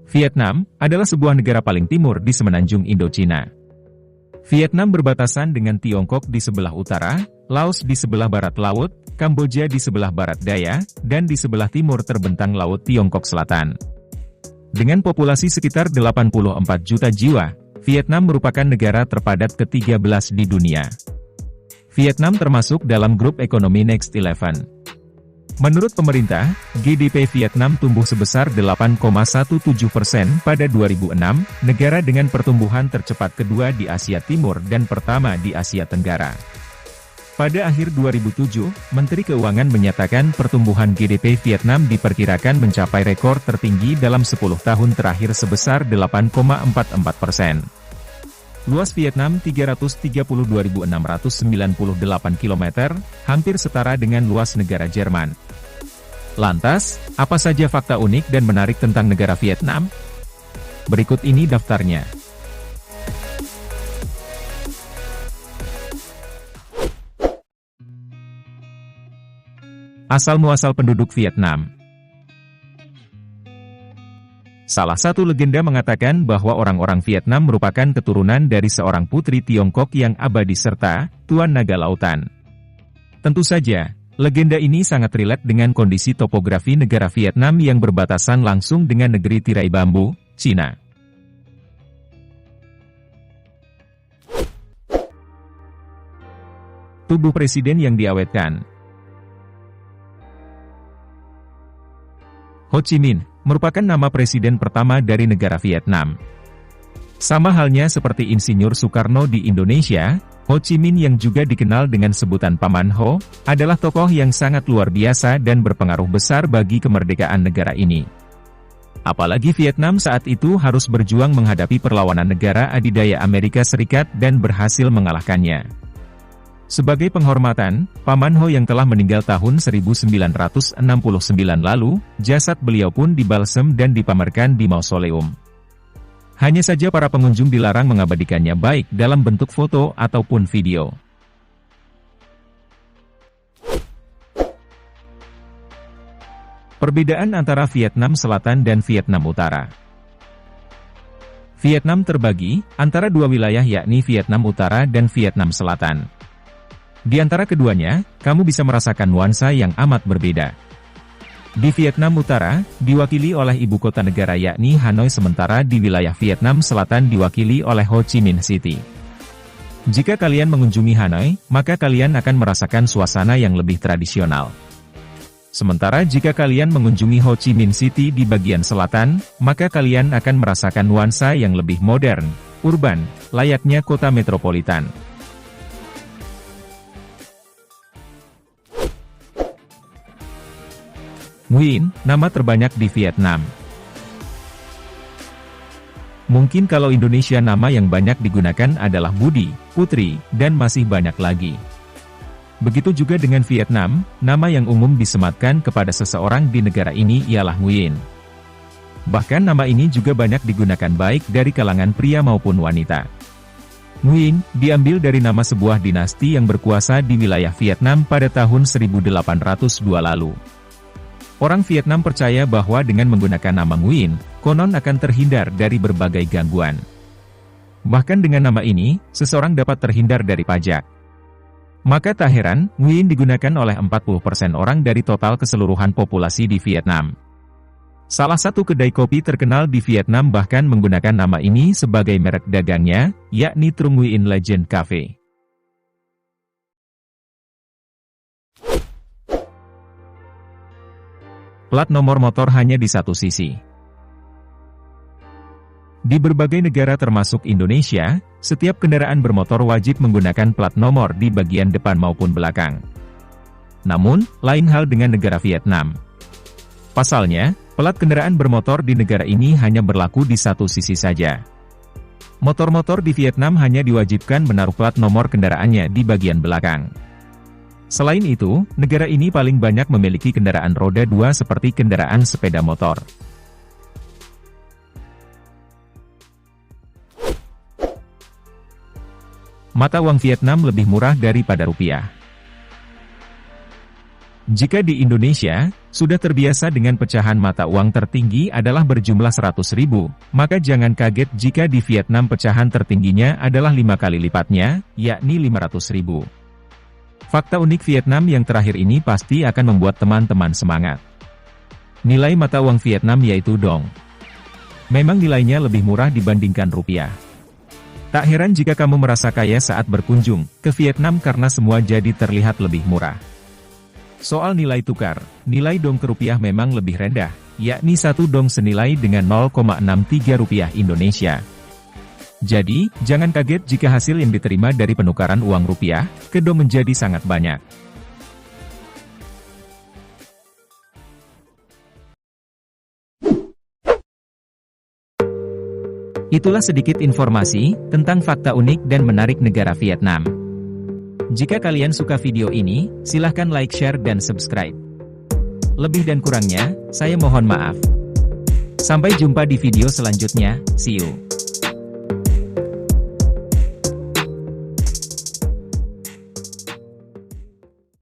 Vietnam adalah sebuah negara paling timur di semenanjung Indochina. Vietnam berbatasan dengan Tiongkok di sebelah utara, Laos di sebelah barat laut, Kamboja di sebelah barat daya, dan di sebelah timur terbentang Laut Tiongkok Selatan. Dengan populasi sekitar 84 juta jiwa, Vietnam merupakan negara terpadat ke-13 di dunia. Vietnam termasuk dalam grup ekonomi Next 11. Menurut pemerintah, GDP Vietnam tumbuh sebesar 8,17% pada 2006, negara dengan pertumbuhan tercepat kedua di Asia Timur dan pertama di Asia Tenggara. Pada akhir 2007, Menteri Keuangan menyatakan pertumbuhan GDP Vietnam diperkirakan mencapai rekor tertinggi dalam 10 tahun terakhir sebesar 8,44%. Luas Vietnam 332.698 km, hampir setara dengan luas negara Jerman. Lantas, apa saja fakta unik dan menarik tentang negara Vietnam? Berikut ini daftarnya. Asal-muasal penduduk Vietnam. Salah satu legenda mengatakan bahwa orang-orang Vietnam merupakan keturunan dari seorang putri Tiongkok yang abadi serta Tuan Naga Lautan. Tentu saja, legenda ini sangat relate dengan kondisi topografi negara Vietnam yang berbatasan langsung dengan negeri tirai bambu, Cina. Tubuh presiden yang diawetkan. Ho Chi Minh merupakan nama presiden pertama dari negara Vietnam. Sama halnya seperti Insinyur Soekarno di Indonesia, Ho Chi Minh yang juga dikenal dengan sebutan Paman Ho, adalah tokoh yang sangat luar biasa dan berpengaruh besar bagi kemerdekaan negara ini. Apalagi Vietnam saat itu harus berjuang menghadapi perlawanan negara adidaya Amerika Serikat dan berhasil mengalahkannya. Sebagai penghormatan, Paman Ho yang telah meninggal tahun 1969 lalu, jasad beliau pun dibalsem dan dipamerkan di mausoleum. Hanya saja para pengunjung dilarang mengabadikannya baik dalam bentuk foto ataupun video. Perbedaan antara Vietnam Selatan dan Vietnam Utara. Vietnam terbagi antara dua wilayah yakni Vietnam Utara dan Vietnam Selatan. Di antara keduanya, kamu bisa merasakan nuansa yang amat berbeda. Di Vietnam Utara, diwakili oleh ibu kota negara yakni Hanoi sementara di wilayah Vietnam Selatan diwakili oleh Ho Chi Minh City. Jika kalian mengunjungi Hanoi, maka kalian akan merasakan suasana yang lebih tradisional. Sementara jika kalian mengunjungi Ho Chi Minh City di bagian selatan, maka kalian akan merasakan nuansa yang lebih modern, urban, layaknya kota metropolitan. Nguyen, nama terbanyak di Vietnam. Mungkin kalau Indonesia nama yang banyak digunakan adalah Budi, Putri, dan masih banyak lagi. Begitu juga dengan Vietnam, nama yang umum disematkan kepada seseorang di negara ini ialah Nguyen. Bahkan nama ini juga banyak digunakan baik dari kalangan pria maupun wanita. Nguyen diambil dari nama sebuah dinasti yang berkuasa di wilayah Vietnam pada tahun 1802 lalu. Orang Vietnam percaya bahwa dengan menggunakan nama Nguyen, konon akan terhindar dari berbagai gangguan. Bahkan dengan nama ini, seseorang dapat terhindar dari pajak. Maka tak heran, Nguyen digunakan oleh 40% orang dari total keseluruhan populasi di Vietnam. Salah satu kedai kopi terkenal di Vietnam bahkan menggunakan nama ini sebagai merek dagangnya, yakni Trung Nguyen Legend Cafe. Plat nomor motor hanya di satu sisi. Di berbagai negara termasuk Indonesia, setiap kendaraan bermotor wajib menggunakan plat nomor di bagian depan maupun belakang. Namun, lain hal dengan negara Vietnam. Pasalnya, plat kendaraan bermotor di negara ini hanya berlaku di satu sisi saja. Motor-motor di Vietnam hanya diwajibkan menaruh plat nomor kendaraannya di bagian belakang. Selain itu, negara ini paling banyak memiliki kendaraan roda 2 seperti kendaraan sepeda motor. Mata uang Vietnam lebih murah daripada rupiah. Jika di Indonesia, sudah terbiasa dengan pecahan mata uang tertinggi adalah berjumlah 100.000, maka jangan kaget jika di Vietnam pecahan tertingginya adalah 5 kali lipatnya, yakni 500.000. Fakta unik Vietnam yang terakhir ini pasti akan membuat teman-teman semangat. Nilai mata uang Vietnam yaitu dong. Memang nilainya lebih murah dibandingkan rupiah. Tak heran jika kamu merasa kaya saat berkunjung ke Vietnam karena semua jadi terlihat lebih murah. Soal nilai tukar, nilai dong ke rupiah memang lebih rendah, yakni 1 dong senilai dengan 0,63 rupiah Indonesia. Jadi, jangan kaget jika hasil yang diterima dari penukaran uang rupiah ke dong menjadi sangat banyak. Itulah sedikit informasi tentang fakta unik dan menarik negara Vietnam. Jika kalian suka video ini, silahkan like, share, dan subscribe. Lebih dan kurangnya, saya mohon maaf. Sampai jumpa di video selanjutnya, see you.